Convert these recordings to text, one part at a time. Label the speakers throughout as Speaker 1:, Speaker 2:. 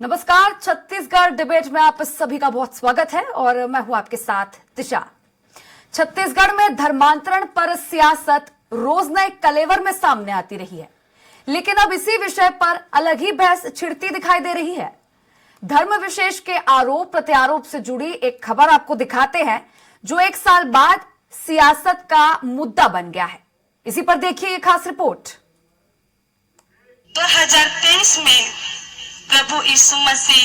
Speaker 1: नमस्कार, छत्तीसगढ़ डिबेट में आप सभी का बहुत स्वागत है और मैं हूं आपके साथ दिशा। छत्तीसगढ़ में धर्मांतरण पर सियासत रोज नए कलेवर में सामने आती रही है, लेकिन अब इसी विषय पर अलग ही बहस छिड़ती दिखाई दे रही है। धर्म विशेष के आरोप प्रत्यारोप से जुड़ी एक खबर आपको दिखाते हैं, जो एक साल बाद सियासत का मुद्दा बन गया है। इसी पर देखिए ये खास रिपोर्ट।
Speaker 2: 2023 में प्रभु यीशु मसीह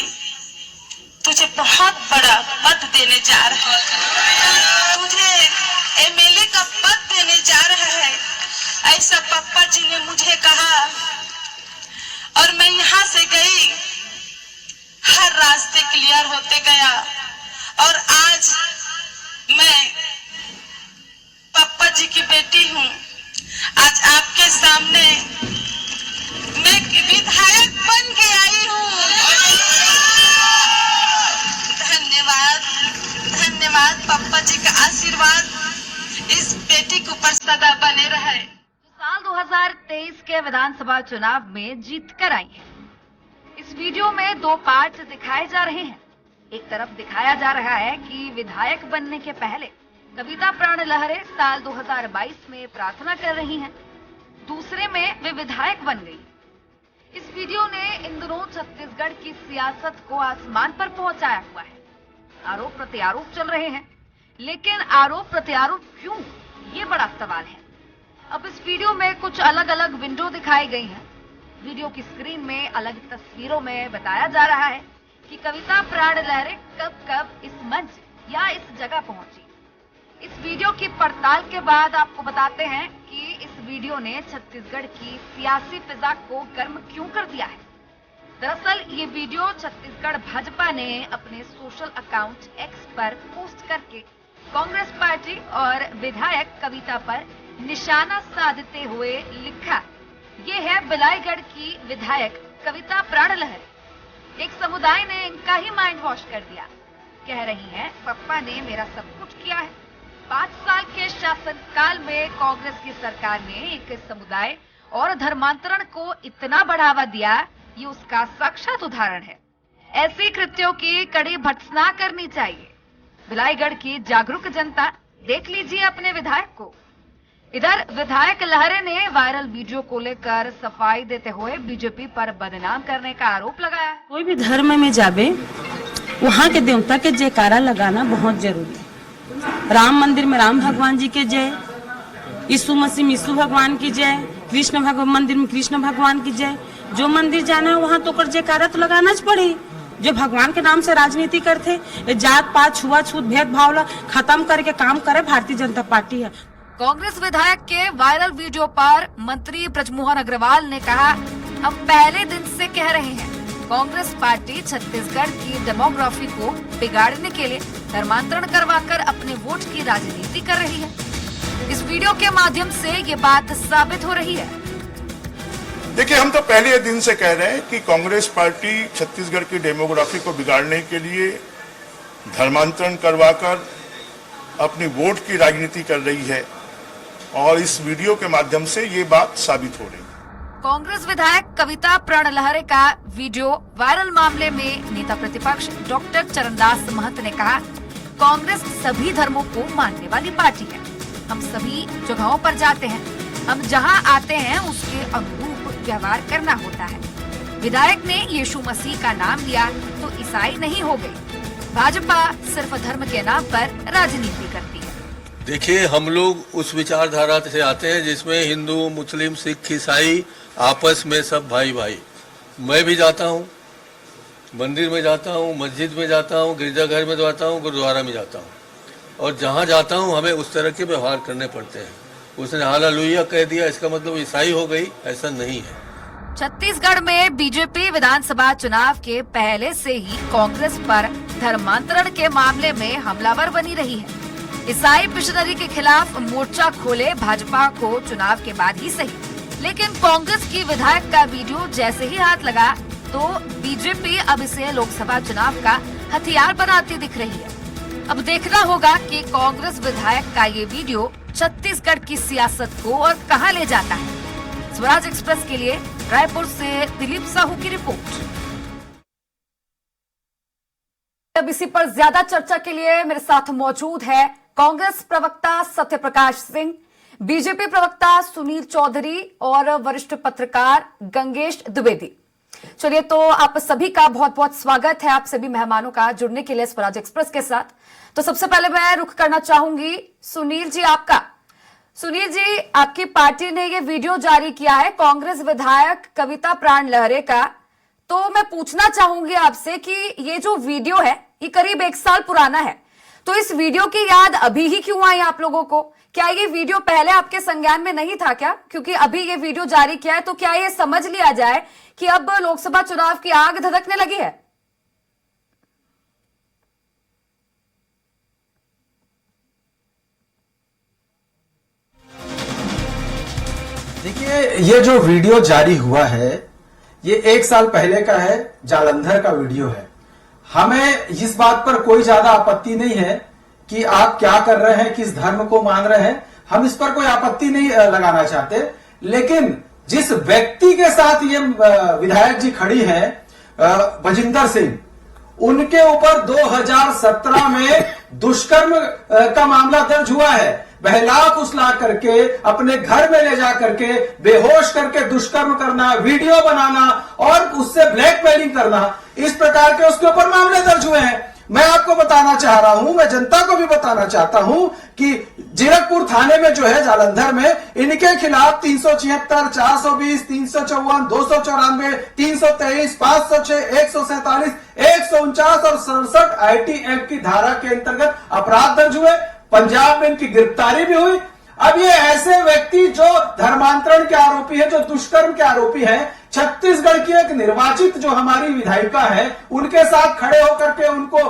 Speaker 2: तुझे बहुत बड़ा पद देने जा रहा है, तुझे एमएलए का पद देने जा रहा है, ऐसा पापा जी ने मुझे कहा। और मैं यहाँ से गई, हर रास्ते क्लियर होते गया और आज मैं पापा जी की बेटी हूँ। आज आपके सामने मैं विधायक बन के आई हूँ। धन्यवाद, धन्यवाद पापा जी का आशीर्वाद इस बेटी के ऊपर सदा बने रहे।
Speaker 1: साल 2023 के विधानसभा चुनाव में जीत कर आई है। इस वीडियो में दो पार्ट दिखाए जा रहे हैं। एक तरफ दिखाया जा रहा है कि विधायक बनने के पहले कविता प्राण लहरे साल 2022 में प्रार्थना कर रही हैं। दूसरे में वे विधायक बन गई। इस वीडियो ने इन दिनों छत्तीसगढ़ की सियासत को आसमान पर पहुंचाया हुआ है। आरोप प्रत्यारोप चल रहे हैं, लेकिन आरोप प्रत्यारोप क्यों, ये बड़ा सवाल है। अब इस वीडियो में कुछ अलग अलग विंडो दिखाई गई हैं। वीडियो की स्क्रीन में अलग तस्वीरों में बताया जा रहा है कि कविता प्राण लहरे कब कब इस मंच या इस जगह पहुंची। इस वीडियो की पड़ताल के बाद आपको बताते हैं कि इस वीडियो ने छत्तीसगढ़ की सियासी फिजा को गर्म क्यों कर दिया है। दरअसल ये वीडियो छत्तीसगढ़ भाजपा ने अपने सोशल अकाउंट एक्स पर पोस्ट करके कांग्रेस पार्टी और विधायक कविता पर निशाना साधते हुए लिखा, ये है बिलाईगढ़ की विधायक कविता प्राण लहरे। एक समुदाय ने इनका ही माइंड वॉश कर दिया। कह रही हैं, पप्पा ने मेरा सब कुछ किया है। 5 साल के शासनकाल में कांग्रेस की सरकार ने एक समुदाय और धर्मांतरण को इतना बढ़ावा दिया, ये उसका साक्षात उदाहरण है। ऐसी कृत्यों की कड़ी भर्त्सना करनी चाहिए। बिलाईगढ़ की जागरूक जनता देख लीजिए अपने विधायक को। इधर विधायक लहरे ने वायरल वीडियो को लेकर सफाई देते हुए बीजेपी पर बदनाम करने का आरोप लगाया।
Speaker 3: कोई भी धर्म में जाबे, वहाँ के देवता के जयकारा लगाना बहुत जरूरी है। राम मंदिर में राम भगवान जी के जय, यीशु मसीह में यीशु भगवान की जय, कृष्ण भगवान मंदिर में कृष्ण भगवान की जय। जो मंदिर जाना है वहाँ तो कर जयकारा तो लगाना च पड़े। जो भगवान के नाम से राजनीति करते, जात पात छुआछूत भेदभाव ला खत्म करके काम करे भारतीय जनता पार्टी है।
Speaker 1: कांग्रेस विधायक के वायरल वीडियो पर मंत्री ब्रजमोहन अग्रवाल ने कहा, हम पहले दिन से कह रहे हैं, कांग्रेस पार्टी छत्तीसगढ़ की डेमोग्राफी को बिगाड़ने के लिए धर्मांतरण करवाकर अपने वोट की राजनीति कर रही है। इस वीडियो के माध्यम से ये बात साबित हो रही है।
Speaker 4: देखिए, हम तो पहले दिन से कह रहे हैं कि कांग्रेस पार्टी छत्तीसगढ़ की डेमोग्राफी को बिगाड़ने के लिए धर्मांतरण करवाकर अपनी वोट की राजनीति कर रही है और इस वीडियो के माध्यम से ये बात साबित हो रही है।
Speaker 1: कांग्रेस विधायक कविता प्राण लहरे का वीडियो वायरल मामले में नेता प्रतिपक्ष डॉक्टर चरणदास महंत ने कहा, कांग्रेस सभी धर्मों को मानने वाली पार्टी है। हम सभी जगहों पर जाते हैं, हम जहां आते हैं उसके अनुरूप व्यवहार करना होता है। विधायक ने यीशु मसीह का नाम लिया तो ईसाई नहीं हो गई। भाजपा सिर्फ धर्म के नाम पर राजनीति करती है।
Speaker 5: देखिए, हम लोग उस विचारधारा से आते हैं जिसमें हिंदू, मुस्लिम, सिख, ईसाई आपस में सब भाई भाई। मैं भी जाता हूँ, मंदिर में जाता हूँ, मस्जिद में जाता हूँ, गिरजाघर में जाता हूँ, गुरुद्वारा में जाता हूँ, और जहाँ जाता हूँ हमें उस तरह के व्यवहार करने पड़ते हैं। उसने हालेलुया कह दिया, इसका मतलब ईसाई हो गई, ऐसा नहीं है।
Speaker 1: छत्तीसगढ़ में बीजेपी विधानसभा चुनाव के पहले से ही कांग्रेस पर धर्मांतरण के मामले में हमलावर बनी रही है। ईसाई मिशनरी के खिलाफ मोर्चा खोले भाजपा को चुनाव के बाद ही सही, लेकिन कांग्रेस की विधायक का वीडियो जैसे ही हाथ लगा तो बीजेपी अब इसे लोकसभा चुनाव का हथियार बनाती दिख रही है। अब देखना होगा कि कांग्रेस विधायक का ये वीडियो छत्तीसगढ़ की सियासत को और कहां ले जाता है। स्वराज एक्सप्रेस के लिए रायपुर से दिलीप साहू की रिपोर्ट। अब इसी पर ज्यादा चर्चा के लिए मेरे साथ मौजूद है कांग्रेस प्रवक्ता सत्यप्रकाश सिंह, बीजेपी प्रवक्ता सुनील चौधरी और वरिष्ठ पत्रकार गंगेश द्विवेदी। चलिए, तो आप सभी का बहुत बहुत स्वागत है, आप सभी मेहमानों का जुड़ने के लिए स्वराज एक्सप्रेस के साथ। तो सबसे पहले मैं रुख करना चाहूंगी सुनील जी आपका। सुनील जी, आपकी पार्टी ने ये वीडियो जारी किया है कांग्रेस विधायक कविता प्राण लहरे का, तो मैं पूछना चाहूंगी आपसे कि ये जो वीडियो है ये करीब 1 साल पुराना है, तो इस वीडियो की याद अभी ही क्यों आई आप लोगों को? क्या ये वीडियो पहले आपके संज्ञान में नहीं था क्या? क्योंकि अभी ये वीडियो जारी किया है, तो क्या ये समझ लिया जाए कि अब लोकसभा चुनाव की आग धधकने लगी है?
Speaker 6: देखिए, ये जो वीडियो जारी हुआ है ये 1 साल पहले का है, जालंधर का वीडियो है। हमें इस बात पर कोई ज्यादा आपत्ति नहीं है कि आप क्या कर रहे हैं, किस धर्म को मान रहे हैं, हम इस पर कोई आपत्ति नहीं लगाना चाहते। लेकिन जिस व्यक्ति के साथ ये विधायक जी खड़ी है, बजिंदर सिंह, उनके ऊपर 2017 में दुष्कर्म का मामला दर्ज हुआ है। बहला फुसला करके अपने घर में ले जा करके बेहोश करके दुष्कर्म करना, वीडियो बनाना और उससे ब्लैकमेलिंग करना, इस प्रकार के उसके ऊपर मामले दर्ज हुए हैं। मैं आपको बताना चाह रहा हूं, मैं जनता को भी बताना चाहता हूं कि जीरकपुर थाने में जो है जालंधर में, इनके खिलाफ 376, 420, 354, 294, 323, 506, 147, 149 और 67 IT एक्ट की धारा के अंतर्गत अपराध दर्ज हुए। पंजाब में इनकी गिरफ्तारी भी हुई। अब ये ऐसे व्यक्ति जो धर्मांतरण के आरोपी है, जो दुष्कर्म के आरोपी है, छत्तीसगढ़ की एक निर्वाचित जो हमारी विधायिका है, उनके साथ खड़े होकर के उनको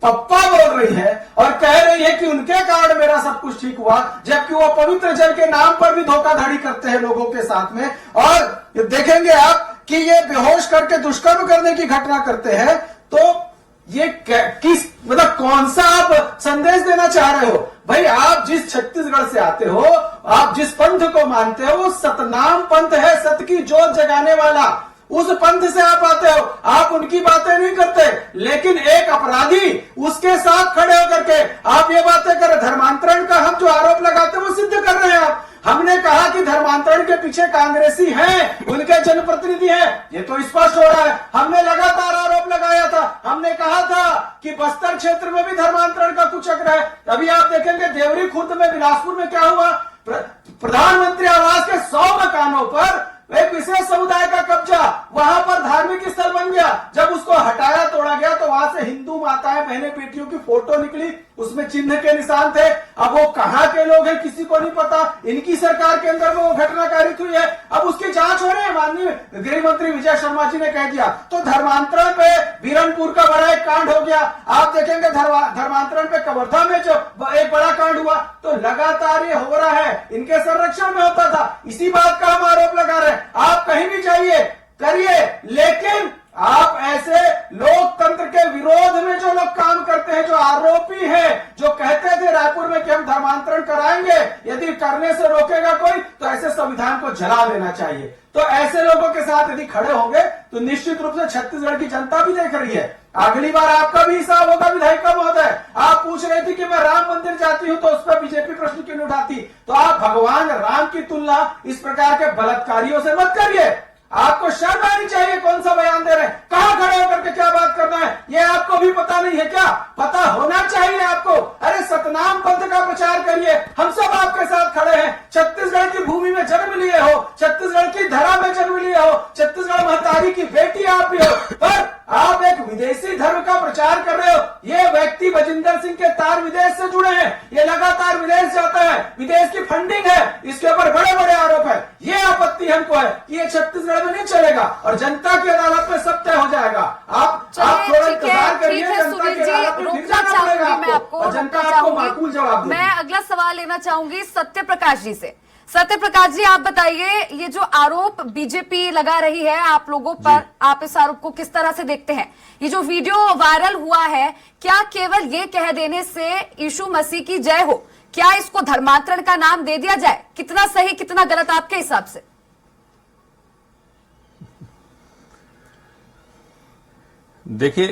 Speaker 6: पप्पा बोल रही है और कह रही है कि उनके कारण मेरा सब कुछ ठीक हुआ, जबकि वो पवित्र जल के नाम पर भी धोखाधड़ी करते हैं लोगों के साथ में। और देखेंगे आप कि ये बेहोश करके दुष्कर्म करने की घटना करते हैं। तो ये किस मतलब कौन सा आप संदेश देना चाह रहे हो? भाई, आप जिस छत्तीसगढ़ से आते हो, आप जिस पंथ को मानते हो, वो सतनाम पंथ है, सत की जोत जगाने वाला। उस पंथ से आप आते हो, आप उनकी बातें नहीं करते, लेकिन एक अपराधी उसके साथ खड़े होकर के आप ये बातें कर, धर्मांतरण का हम जो आरोप लगाते हैं वो सिद्ध कर रहे हैं आप। हमने कहा कि धर्मांतरण के पीछे कांग्रेसी हैं, उनके जनप्रतिनिधि हैं, ये तो स्पष्ट हो रहा है। हमने लगातार आरोप लगाया था, हमने कहा था कि बस्तर क्षेत्र में भी धर्मांतरण का कुछ चक्र है। अभी आप देखेंगे देवरी खुर्द में, बिलासपुर में क्या हुआ, प्रधानमंत्री आवास के 100 मकानों पर एक विशेष समुदाय का कब्जा, वहां पर धार्मिक स्थल बन गया। जब उसको हटाया, तोड़ा गया, तो वहां से हिंदू माताएं, बहनें, बेटियों की फोटो निकली, उसमें चिन्ह के निशान थे। अब वो कहां के लोग हैं किसी को नहीं पता। इनकी सरकार के अंदर में वो घटना कारित हुई है, अब उसकी जांच हो रही है। माननीय गृह मंत्री विजय शर्मा जी ने कह दिया। तो धर्मांतरण पे बीरनपुर का बड़ा एक कांड हो गया। आप देखेंगे धर्मांतरण पे कवर्धा में जो एक बड़ा कांड हुआ, तो लगातार ये हो रहा है, इनके संरक्षण में होता था। इसी बात का हम आरोप लगा रहे हैं। आप कहीं भी जाइए, करिए, लेकिन आप ऐसे लोकतंत्र के विरोध में जो लोग काम करते हैं, जो आरोपी हैं, जो कहते थे रायपुर में कि हम धर्मांतरण कराएंगे, यदि करने से रोकेगा कोई तो ऐसे संविधान को जला देना चाहिए। तो ऐसे लोगों के साथ यदि खड़े होंगे तो निश्चित रूप से छत्तीसगढ़ की जनता भी देख रही है। अगली बार आपका भी हिसाब होगा विधायिका महोदय। आप पूछ रहे थे कि मैं राम मंदिर जाती हूं तो उस पर बीजेपी प्रश्न क्यों नहीं उठाती, तो आप भगवान राम की तुलना इस प्रकार के बलात्कारियों से मत करिए। आपको शर्म आनी चाहिए। कौन सा बयान दे रहे हैं, कहां खड़े होकर के क्या बात करना है, ये आपको भी पता नहीं है क्या? पता होना चाहिए आपको। अरे सतनाम पंथ का प्रचार करिए, हम सब आपके साथ खड़े हैं। छत्तीसगढ़ की भूमि में जन्म लिए हो, छत्तीसगढ़ की धरा में जन्म लिए हो, छत्तीसगढ़ महतारी की बेटी आप भी हो, पर आप एक विदेशी धर्म का प्रचार कर रहे हो। ये व्यक्ति बजिंदर सिंह के तार विदेश से जुड़े हैं, ये लगातार विदेश जाता है, विदेश की फंडिंग है, इसके ऊपर बड़े बड़े आरोप है। ये आपत्ति हमको है कि ये छत्तीसगढ़ में नहीं चलेगा और जनता की अदालत में सब तय हो जाएगा। आप थोड़ा इंतजार करिए, जनता की अदालत में फिर जाना पड़ेगा आपको और जनता आपको माकूल जवाब देगी।
Speaker 1: मैं अगला सवाल लेना चाहूंगी सत्यप्रकाश जी से। सत्यप्रकाश जी, आप बताइए, ये जो आरोप बीजेपी लगा रही है आप लोगों पर, आप इस आरोप को किस तरह से देखते हैं? ये जो वीडियो वायरल हुआ है, क्या केवल ये कह देने से यीशु मसीह की जय हो, क्या इसको धर्मांतरण का नाम दे दिया जाए? कितना सही कितना गलत आपके हिसाब से?
Speaker 7: देखिए,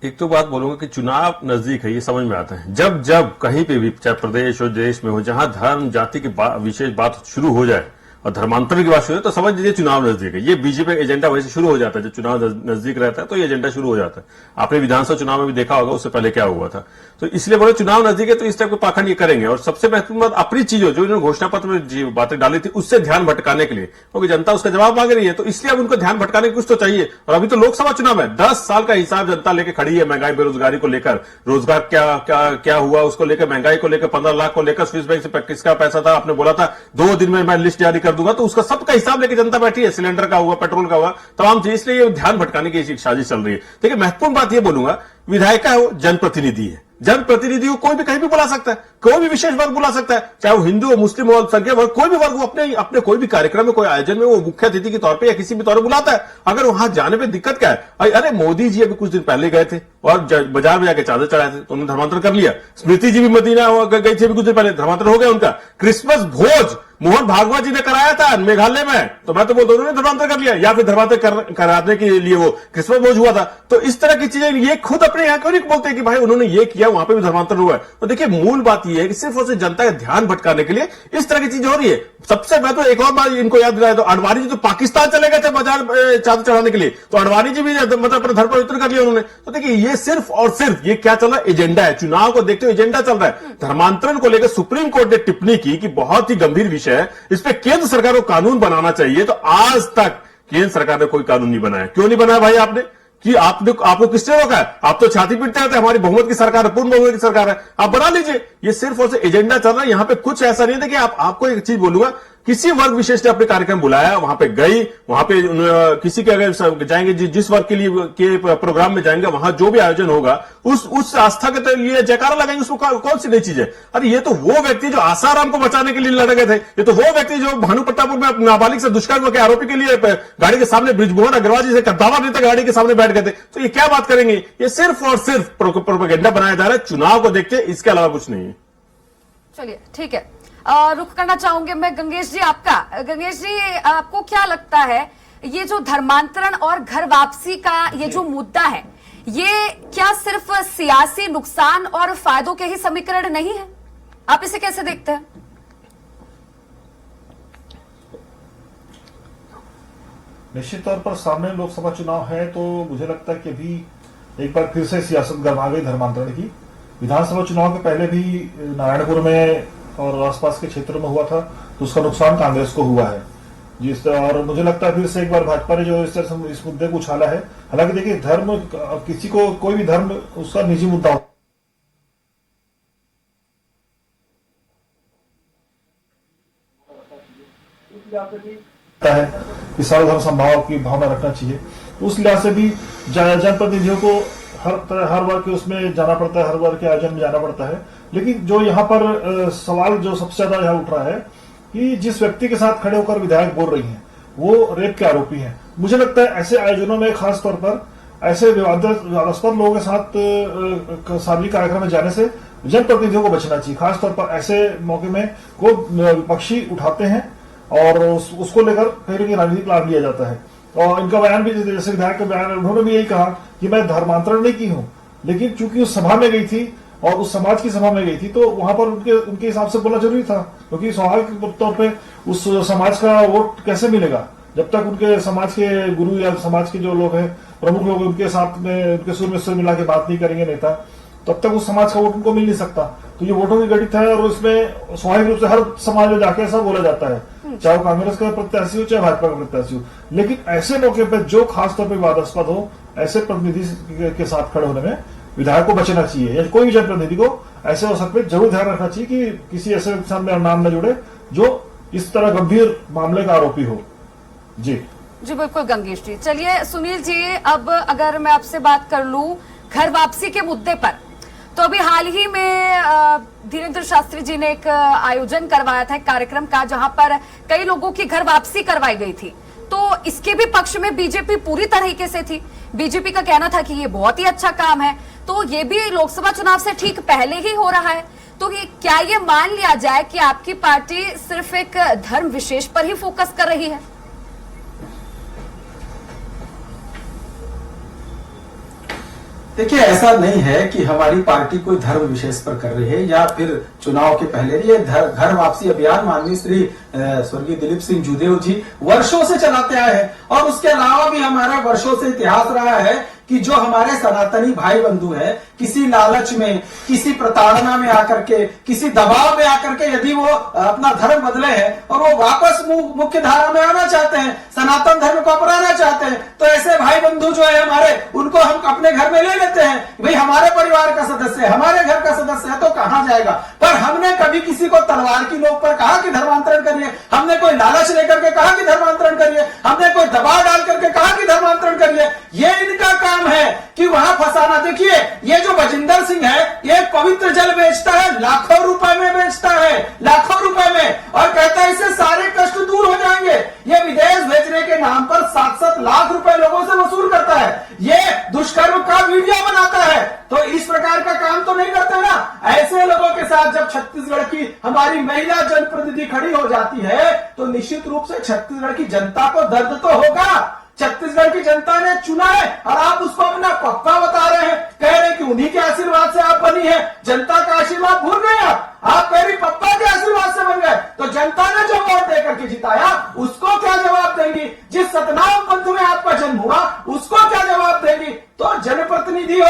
Speaker 7: एक तो बात बोलूंगा कि चुनाव नजदीक है, ये समझ में आता है। जब जब कहीं पे भी, चाहे प्रदेश हो, देश में हो, जहां धर्म जाति की विशेष बात शुरू हो जाए और धर्मांतरण की बात शुरू हो, तो समझ लीजिए चुनाव नजदीक है। ये बीजेपी का एजेंडा वैसे शुरू हो जाता है, जब चुनाव नजदीक रहता है तो ये एजेंडा शुरू हो जाता है। आपने विधानसभा चुनाव में भी देखा होगा उससे पहले क्या हुआ था। तो इसलिए बोले चुनाव नजदीक है तो इस टाइप के पाखंड ये करेंगे। और सबसे महत्वपूर्ण बात, अपनी चीजों जो इन्होंने घोषणा पत्र में जी बातें डाली थी उससे ध्यान भटकाने के लिए, क्योंकि जनता उसका जवाब मांग रही है, तो इसलिए अब उनको ध्यान भटकाने की कुछ तो चाहिए। और अभी तो लोकसभा चुनाव है, 10 साल का हिसाब जनता लेकर खड़ी है, महंगाई बेरोजगारी को लेकर, रोजगार क्या हुआ उसको लेकर, महंगाई को लेकर, 15 लाख को लेकर, स्विस बैंक से किसका पैसा था, आपने बोला था 2 दिन में मैं लिस्ट जारी कर दूंगा, तो उसका सबका हिसाब लेकर जनता बैठी है। सिलेंडर का हुआ, पेट्रोल का हुआ, तमाम चीज, इसलिए ध्यान भटकाने की साजिश चल रही है। देखिए महत्वपूर्ण बात यह बोलूंगा, विधायक है वो जनप्रतिनिधि है, जनप्रतिनिधि को कोई भी कहीं भी बुला सकता है, कोई भी विशेष वर्ग बुला सकता है, चाहे वो हिंदू हो, मुस्लिम हो, अल्पसंख्यक वर्ग, कोई भी वर्ग वो अपने कोई भी कार्यक्रम में, कोई आयोजन में वो मुख्य अतिथि के तौर पे या किसी भी तौर पर बुलाता है। अगर वहां जाने पे दिक्कत क्या है? अरे मोदी जी अभी कुछ दिन पहले गए थे और बाजार में जाके चादर चढ़ाए थे तो उन्होंने धर्मांतरण कर लिया। स्मृति जी भी मदीना गई थी अभी कुछ दिन पहले, धर्मांतरण हो गया उनका। क्रिसमस भोज मोहन भागवत जी ने कराया था मेघालय में, तो मैं तो बोलता हूं उन्होंने धर्मांतर कर लिया, या फिर धर्मांतर कराने के लिए वो क्रिसमस भोज हुआ था। तो इस तरह की चीजें ये खुद अपने यहां क्यों नहीं बोलते कि भाई उन्होंने ये किया, वहां पे भी धर्मांतर हुआ है। तो देखिए मूल बात ये है कि सिर्फ और सिर्फ जनता का ध्यान भटकाने के लिए इस तरह की चीज हो रही है। सबसे मैं तो एक और बात इनको याद दिलाया, तो अडवाणी जी तो पाकिस्तान चले गए थे बाजार चादर चढ़ाने के लिए, तो अडवाणी जी भी मतलब अपने धर्म पवित्र कर लिया उन्होंने। तो देखिए ये सिर्फ और सिर्फ ये क्या चल रहा है, एजेंडा है, चुनाव को देखते हुए एजेंडा चल रहा है। धर्मांतरण को लेकर सुप्रीम कोर्ट ने टिप्पणी की कि बहुत ही गंभीर विषय है, इस पर केंद्र सरकार को कानून बनाना चाहिए। तो आज तक केंद्र सरकार ने कोई कानून नहीं बनाया। क्यों नहीं बनाया भाई आपने? कि आपको किसने रोका है? आप तो छाती पीटते रहते हैं, हमारी बहुमत की सरकार है, पूर्ण बहुमत की सरकार है, आप बना लीजिए। ये सिर्फ और सिर्फ एजेंडा चल रहा है, यहां पे कुछ ऐसा नहीं है। देखिए आपको एक चीज बोलूंगा, किसी वर्ग विशेष ने अपने कार्यक्रम बुलाया, वहां पे गई, वहां पे किसी के अगर जाएंगे जिस वर्ग के लिए के प्रोग्राम में जाएंगे, वहां जो भी आयोजन होगा उस आस्था के तो लिए जयकारा लगाएंगे, उसको कौन सी नई चीज है? अरे ये तो वो व्यक्ति जो आसाराम को बचाने के लिए लड़ गए थे, ये तो वो व्यक्ति जो भानु प्रतापपुर में नाबालिग से दुष्कर्म के आरोपी के लिए गाड़ी के सामने ब्रिजमोहन अग्रवाल जी से कद्दावर नेता गाड़ी के सामने बैठ गए थे। तो ये क्या बात करेंगे? ये सिर्फ और सिर्फ प्रोपेगेंडा बनाया जा रहा है, चुनाव को देखते, इसके अलावा कुछ नहीं है।
Speaker 1: चलिए ठीक है, रुख करना चाहूंगे मैं गंगेश जी आपका। गंगेश जी आपको क्या लगता है ये जो धर्मांतरण और घर वापसी का ये जो मुद्दा है, ये क्या सिर्फ सियासी नुकसान और फायदों के ही समीकरण नहीं है? आप इसे कैसे देखते हैं?
Speaker 8: निश्चित तौर पर सामने लोकसभा चुनाव है, तो मुझे लगता है कि अभी एक बार फिर से सियासत गर्मा गई धर्मांतरण की। विधानसभा चुनाव के पहले भी नारायणपुर में और आसपास के क्षेत्रों में हुआ था, तो उसका नुकसान कांग्रेस को हुआ है जिस, और मुझे लगता है फिर से एक बार भाजपा ने जो इस तरह से इस मुद्दे को उछाला है। हालांकि देखिए धर्म, किसी को कोई भी धर्म उसका निजी मुद्दा है कि सर्वधर्म संभाव की भावना रखना चाहिए। उस लिहाज से भी जनप्रतिनिधियों को हर वर्ग के उसमें जाना पड़ता है, हर वर्ग के आयोजन में जाना पड़ता है। लेकिन जो यहाँ पर सवाल जो सबसे ज्यादा यहाँ उठ रहा है कि जिस व्यक्ति के साथ खड़े होकर विधायक बोल रही हैं वो रेप के आरोपी हैं। मुझे लगता है ऐसे आयोजनों में खास तौर पर ऐसे विवादास्पद लोगों के साथ सार्वजनिक कार्यक्रम में जाने से जनप्रतिनिधियों को बचना चाहिए। खासतौर पर ऐसे मौके में को विपक्षी उठाते हैं और उसको लेकर कहीं ना कहीं राजनीतिक लाभ लिया जाता है। और इनका बयान भी, जैसे विधायक का बयान, उन्होंने भी यही कहा कि मैं धर्मांतरण नहीं की हूं, लेकिन चूंकि उस सभा में गई थी और उस समाज की सभा में गई थी तो वहां पर उनके हिसाब से बोलना जरूरी था, क्योंकि स्वाभाविक तौर पे उस समाज का वोट कैसे मिलेगा जब तक उनके समाज के गुरु या समाज के जो लोग हैं, प्रमुख लोग, उनके साथ में उनके सुर में सुर मिला के बात नहीं करेंगे नेता, तब तक उस समाज का वोट उनको मिल नहीं सकता। तो ये वोटों की गणित है और उसमें स्वाभाविक रूप से हर समाज में जाके ऐसा बोला जाता है, चाहे वो कांग्रेस का प्रत्याशी हो चाहे भाजपा का प्रत्याशी हो। लेकिन ऐसे मौके पर जो खासतौर पर विवादास्पद हो, ऐसे प्रतिनिधि के साथ खड़े होने में विधायक को बचना चाहिए, या कोई भी जनप्रतिनिधि को ऐसे अवसर पर जरूर ध्यान रखना चाहिए कि किसी ऐसे सामने नाम न जुड़े जो इस तरह गंभीर मामले का आरोपी हो। जी
Speaker 1: बिल्कुल गंगेश जी। चलिए सुनील जी, अब अगर मैं आपसे बात कर लूं घर वापसी के मुद्दे पर, तो अभी हाल ही में धीरेन्द्र शास्त्री जी ने एक आयोजन करवाया था, एक कार्यक्रम का, जहां पर कई लोगों की घर वापसी करवाई गई थी। तो इसके भी पक्ष में बीजेपी पूरी तरीके से थी। बीजेपी का कहना था कि ये बहुत ही अच्छा काम है, तो ये भी लोकसभा चुनाव से ठीक पहले ही हो रहा है। तो क्या ये मान लिया जाए कि आपकी पार्टी सिर्फ एक धर्म विशेष पर ही फोकस कर रही है?
Speaker 6: देखिए, ऐसा नहीं है कि हमारी पार्टी कोई धर्म विशेष पर कर रही है या फिर चुनाव के पहले। ये घर वापसी अभियान माननीय श्री स्वर्गीय दिलीप सिंह जूदेव जी वर्षों से चलाते आए हैं, और उसके अलावा भी हमारा वर्षों से इतिहास रहा है कि जो हमारे सनातनी भाई बंधु हैं, किसी लालच में, किसी प्रताड़ना में आकर के, किसी दबाव में आकर के यदि वो अपना धर्म बदले हैं और वो वापस मुख्य धारा में आना चाहते हैं, सनातन धर्म को अपनाना चाहते हैं, तो ऐसे भाई बंधु जो है हमारे, उनको हम अपने घर में ले लेते हैं। भाई हमारे परिवार का सदस्य है, हमारे घर का सदस्य है, तो कहां जाएगा। पर हमने कभी किसी को तलवार की नोक पर कहा कि धर्मांतरण करिए, हमने कोई लालच लेकर के कहा कि धर्मांतरण करिए, हमने कोई दबाव डाल करके कहा कि धर्मांतरण करिए। ये इनका काम है कि वहां फंसाना। देखिए, ये जो बजिंदर सिंह है, ये पवित्र जल बेचता है, लाखों रुपए में बेचता है, लाखों रुपए में, और कहता है इससे सारे कष्ट दूर हो जाएंगे। ये विदेश भेजने के नाम पर 7-7 लाख रुपए लोगों से वसूल करता है, ये दुष्कर्म का वीडियो बनाता है। तो इस प्रकार का काम तो नहीं करते ना। ऐसे लोगों के साथ जब छत्तीसगढ़ की हमारी महिला जनप्रतिनिधि खड़ी हो जाती है, तो निश्चित रूप से छत्तीसगढ़ की जनता को दर्द तो होगा। छत्तीसगढ़ की जनता ने चुना है और आप उसको अपना पप्पा बता रहे हैं, कह रहे हैं कि उन्हीं के आशीर्वाद से आप बनी है। जनता का आशीर्वाद भूल गए आप कह रही पप्पा के आशीर्वाद से बन गए। तो जनता ने जो वोट देकर के जिताया, उसको क्या जवाब देंगी? जिस सतनाम पंथ में आपका जन्म हुआ, उसको क्या जवाब देंगी? तो जनप्रतिनिधि हो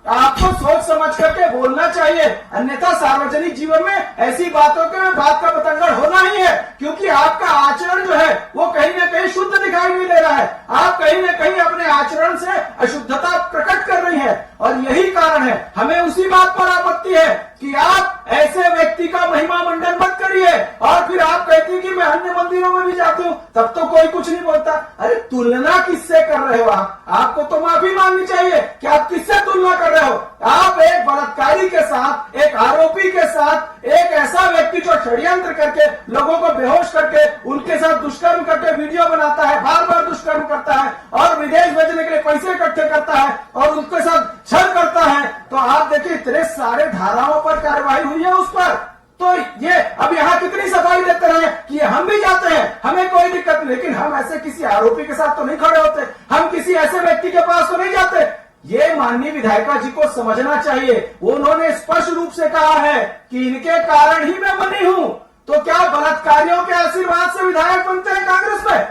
Speaker 6: आपको सोच समझ करके बोलना चाहिए, अन्यथा सार्वजनिक जीवन में ऐसी बातों के बात का बतंगड़ होना ही है, क्योंकि आपका आचरण जो है वो कहीं ना कहीं शुद्ध दिखाई नहीं दे रहा है। आप कहीं ना कहीं अपने आचरण से अशुद्धता प्रकट कर रही है, और यही कारण है हमें उसी बात पर आपत्ति है कि आप ऐसे व्यक्ति का महिमा मंडन मत करिए। और फिर आप कहती हैं कि मैं अन्य मंदिरों में भी जाती हूँ, तब तो कोई कुछ नहीं बोलता। अरे तुलना किससे कर रहे हो आप? आपको तो माफी मांगनी चाहिए कि आप किससे तुलना कर रहे हो। आप एक बलात्कारी के साथ, एक आरोपी के साथ, एक ऐसा व्यक्ति जो षड्यंत्र करके लोगों को बेहोश करके उनके साथ दुष्कर्म करके वीडियो बनाता है, बार बार दुष्कर्म करता है और विदेश भेजने के लिए पैसे इकट्ठे करता है और उनके साथ छल करता है। तो आप देखिए, इतने सारे धाराओं पर कार्रवाई हुई है उस पर। तो ये अब यहाँ कितनी सफाई देते रहे कि हम भी जाते हैं, हमें कोई दिक्कत नहीं, लेकिन हम ऐसे किसी आरोपी के साथ तो नहीं खड़े होते, हम किसी ऐसे व्यक्ति के पास तो नहीं जाते। ये माननीय विधायिका जी को समझना चाहिए। उन्होंने स्पष्ट रूप से कहा है कि इनके कारण ही मैं बनी हूं। तो क्या बलात्कारियों के आशीर्वाद से विधायक बनते हैं कांग्रेस में?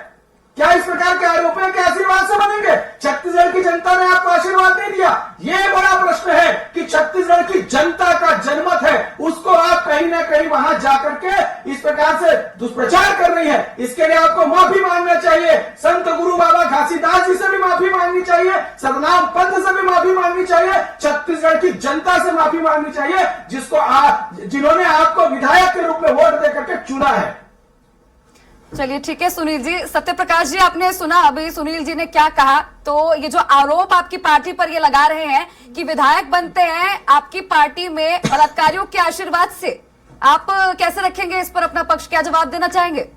Speaker 6: क्या इस प्रकार के आरोपियों के आशीर्वाद से बनेंगे? छत्तीसगढ़ की जनता ने आपको आशीर्वाद नहीं दिया। ये बड़ा प्रश्न है कि छत्तीसगढ़ की जनता का जनमत है, उसको आप कहीं ना कहीं वहां जाकर के इस प्रकार से दुष्प्रचार कर रही है। इसके लिए आपको माफी मांगना चाहिए। संत गुरु बाबा घासीदास जी से भी माफी मांगनी चाहिए, सतनाम पंथ से भी माफी मांगनी चाहिए, छत्तीसगढ़ की जनता से माफी मांगनी चाहिए, जिन्होंने आपको विधायक के रूप में वोट देकर के चुना है।
Speaker 1: चलिए ठीक है सुनील जी। सत्यप्रकाश जी, आपने सुना अभी सुनील जी ने क्या कहा। तो ये जो आरोप आपकी पार्टी पर ये लगा रहे हैं कि विधायक बनते हैं आपकी पार्टी में बलात्कारियों के आशीर्वाद से, आप कैसे रखेंगे इस पर अपना पक्ष? क्या जवाब देना चाहेंगे?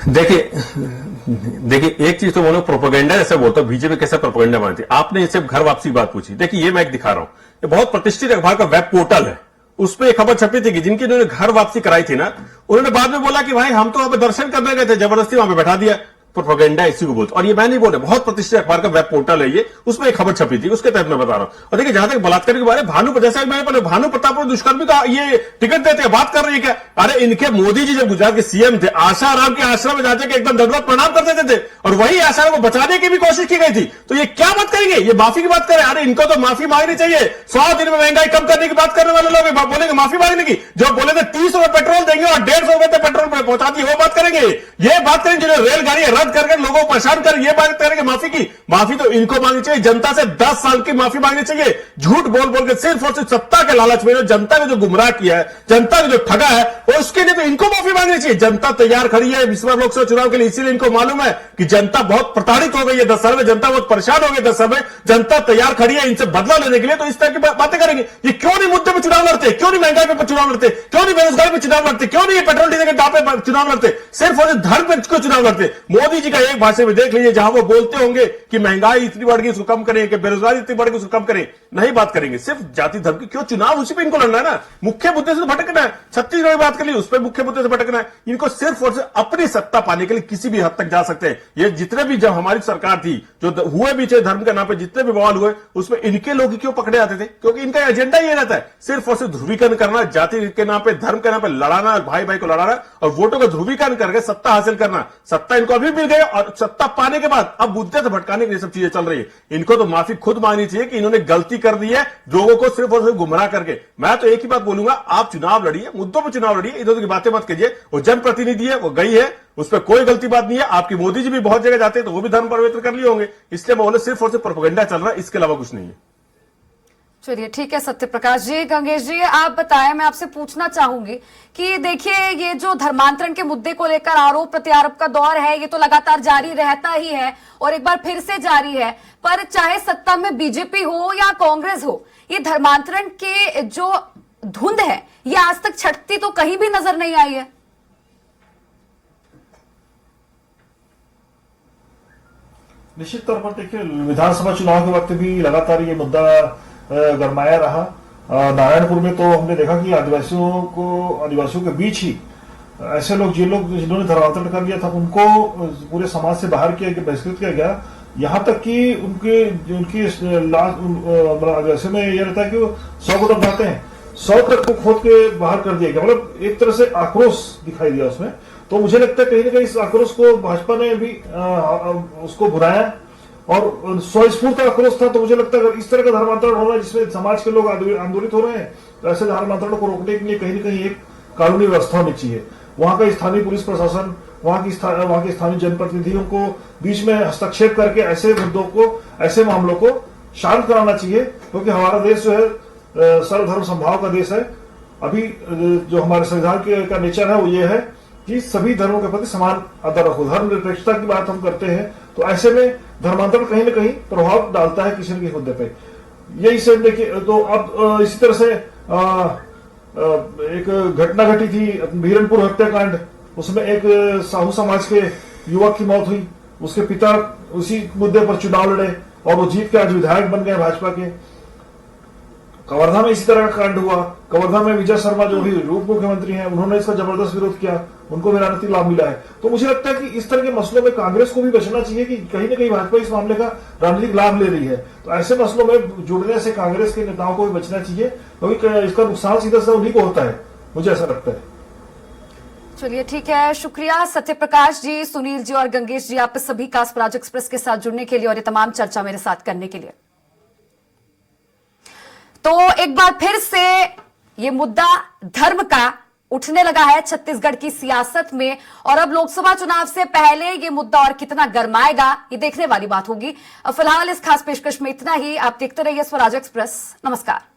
Speaker 7: देखिए एक चीज तो बोलो, प्रोपेगेंडा जैसे बोलते हो, बीजेपी कैसे प्रोपेगेंडा बनाती है। आपने इसे घर वापसी की बात पूछी। देखिए ये मैं एक दिखा रहा हूं, ये बहुत प्रतिष्ठित अखबार का वेब पोर्टल है, उस पर एक खबर छपी थी कि जिनकी उन्होंने घर वापसी कराई थी ना, उन्होंने बाद में बोला कि भाई हम तो वहां पे दर्शन करने गए थे, जबरदस्ती वहां पे बैठा दिया। प्रोपेगेंडा इसी को बोलते। और ये मैं नहीं बोल रहा, बहुत प्रतिष्ठित अखबार का वेब पोर्टल है ये, उसमें एक खबर छपी थी, उसके तहत मैं बता रहा हूं। और देखिए जहां तक बलात्कार के बारे में जैसा मैंने भानु प्रताप और दुष्कर्मी का ये टिकट देते हैं, बात कर रही है क्या? अरे इनके मोदी जी जब गुजरात के सीएम थे, आसाराम के आश्रम में जाते के एकदम दंडवत प्रणाम कर देते थे, और वही आसाराम को बचाने की भी कोशिश की गई थी। तो ये क्या बात करेंगे? ये माफी की बात करें? अरे इनको तो माफी मांगनी चाहिए। 100 दिन में महंगाई कम करने की बात करने वाले लोग बोलेंगे माफी मांगने की। जो बोले थे 30 रुपए पेट्रोल देंगे और 150 रुपए पेट्रोल पे पहुंचा दी, वो बात करेंगे? ये बात करेंगे जिन्होंने रेलगाड़ी रद्द करके लोगों को कर ये बात करेंगे माफी की? माफी तो इनको मांगनी चाहिए, जनता से 10 साल की माफी मांगनी चाहिए। झूठ बोल बोल के सिर्फ और सिर्फ सत्ता के लालच में जनता को जो गुमराह किया है, जनता को जो ठगा है, और उसके लिए तो इनको माफी मांगनी चाहिए। जनता तैयार खड़ी है इस बार लोकसभा चुनाव के लिए, इसीलिए इनको मालूम है कि जनता बहुत प्रताड़ित हो गई है 10 साल में, जनता बहुत परेशान हो गई 10 साल में, जनता तैयार खड़ी है इनसे बदला लेने के लिए। तो इस तरह की बातें करेंगे। ये क्यों नहीं मुद्दे पर चुनाव लड़ते? क्यों नहीं महंगाई पर चुनाव लड़ते? क्यों नहीं बेरोजगारी पर चुनाव लड़ते? क्यों नहीं पेट्रोल डीजल के दाम पे चुनाव लड़ते? सिर्फ और धर्म पर क्यों चुनाव लड़ते? मोदी मोदी जी का एक भाषण में देख लीजिए, जहां वो बोलते होंगे कि महंगाई इतनी बढ़ गई उसको कम करें, कि बेरोजगारी इतनी बढ़ गई उसको कम करें, नहीं बात करेंगे। सिर्फ जाति धर्म की क्यों? चुनाव उसी पे इनको लड़ना है ना, मुख्य मुद्दे से तो भटकना है। छत्तीसगढ़ की बात कर ली, उस पर मुख्य मुद्दे से भटकना है। इनको सिर्फ और सिर्फ अपनी सत्ता पाने के लिए किसी भी हद तक जा सकते हैं। ये जितने भी, जब हमारी सरकार थी, जो हुए बीचे धर्म के नाम पे जितने भी बवाल हुए, उसमें इनके लोग क्यों पकड़े जाते थे? क्योंकि इनका एजेंडा ये रहता है, सिर्फ और सिर्फ ध्रुवीकरण करना, जाति के नाम पे, धर्म के नाम पे लड़ाना, भाई भाई को लड़ाना और वोटों का ध्रुवीकरण करके सत्ता हासिल करना। सत्ता इनको अभी मिल गई और सत्ता पाने के बाद अब मुद्दे से भटकाने के लिए सब चीजें चल रही है। इनको तो माफी खुद मांगनी चाहिए कि इन्होंने गलती कर दी है, लोगों को सिर्फ और सिर्फ गुमराह करके। मैं तो एक ही बात बोलूंगा, आप चुनाव लड़िए, मुद्दों पर चुनाव लड़िए, इधर की बातें मत कीजिए। वो जनप्रतिनिधि है, वो गई है, उस पर कोई गलती बात नहीं है। आपकी मोदी जी भी बहुत जगह जाते हैं तो वो भी धर्म पवित्र कर लिए होंगे, इसलिए बोले सिर्फ और सिर्फ प्रोपेगेंडा चल रहा है, इसके अलावा कुछ नहीं है।
Speaker 1: चलिए ठीक है सत्य प्रकाश जी। गंगेश जी आप बताएं, मैं आपसे पूछना चाहूंगी कि देखिए ये जो धर्मांतरण के मुद्दे को लेकर आरोप प्रत्यारोप का दौर है, ये तो लगातार जारी रहता ही है और एक बार फिर से जारी है। पर चाहे सत्ता में बीजेपी हो या कांग्रेस हो, ये धर्मांतरण के जो धुंध है ये आज तक छटती तो कहीं भी नजर नहीं आई है।
Speaker 8: निश्चित तौर पर देखिए, विधानसभा चुनाव के वक्त भी लगातार ये मुद्दा गरमाया रहा। नारायणपुर में तो हमने देखा कि आदिवासियों के बीच ही ऐसे लोग जिन्होंने धर्मांतरण कर लिया था उनको पूरे समाज से बाहर किया, बहिष्कृत किया गया। यहाँ तक कि उनकी आदिवासियों में यह रहता है कि वो 100 गुटक बनाते हैं, 100 तक को खोद के बाहर कर दिया गया। मतलब एक तरह से आक्रोश दिखाई दिया उसमें। तो मुझे लगता है कहीं ना कहीं इस आक्रोश को भाजपा ने भी उसको भुनाया और स्वस्फूर्त आक्रोश था। तो मुझे लगता है अगर इस तरह का धर्मांतरण हो रहा है जिसमें समाज के लोग आंदोलित हो रहे हैं, तो ऐसे धर्मांतरण को रोकने के लिए कहीं ना कहीं एक कानूनी व्यवस्था होनी चाहिए। वहां का स्थानीय पुलिस प्रशासन, वहां के स्थानीय जनप्रतिनिधियों को बीच में हस्तक्षेप करके ऐसे मुद्दों को, ऐसे मामलों को शांत कराना चाहिए। क्योंकि हमारा देश जो है सर्वधर्म समभाव का देश है। अभी जो हमारे संविधान का नेचर है वो ये है कि सभी धर्मों के प्रति समान आदर रखो, धर्मनिरपेक्षता की बात हम करते हैं। तो ऐसे में धर्मांतरण कहीं ना कहीं प्रभाव डालता है किसी न किसी मुद्दे पे। यही से देखिए, तो अब इसी तरह से एक घटना घटी थी बीरनपुर हत्याकांड, उसमें एक साहू समाज के युवक की मौत हुई। उसके पिता उसी मुद्दे पर चुनाव लड़े और वो जीत के आज विधायक बन गए भाजपा के। कवर्धा में इसी तरह का कांड हुआ। कवर्धा में विजय शर्मा जो भी उप मुख्यमंत्री हैं, उन्होंने इसका जबरदस्त विरोध किया, उनको भी राजनीतिक लाभ मिला है। तो मुझे लगता है कि इस तरह के मसलों में कांग्रेस को भी बचना चाहिए कि कहीं ना कहीं भाजपा इस मामले का राजनीतिक लाभ ले रही है। तो ऐसे मसलों में जुड़ने से कांग्रेस के नेताओं को भी बचना चाहिए, क्योंकि इसका नुकसान सीधा सीधा उन्हीं को होता है, मुझे ऐसा लगता है।
Speaker 1: चलिए ठीक है, शुक्रिया सत्य प्रकाश जी, सुनील जी और गंगेश जी, आप सभी का स्वराज एक्सप्रेस के साथ जुड़ने के लिए और ये तमाम चर्चा मेरे साथ करने के लिए। तो एक बार फिर से ये मुद्दा धर्म का उठने लगा है छत्तीसगढ़ की सियासत में, और अब लोकसभा चुनाव से पहले ये मुद्दा और कितना गरमाएगा ये देखने वाली बात होगी। फिलहाल इस खास पेशकश में इतना ही। आप देखते रहिए स्वराज एक्सप्रेस। नमस्कार।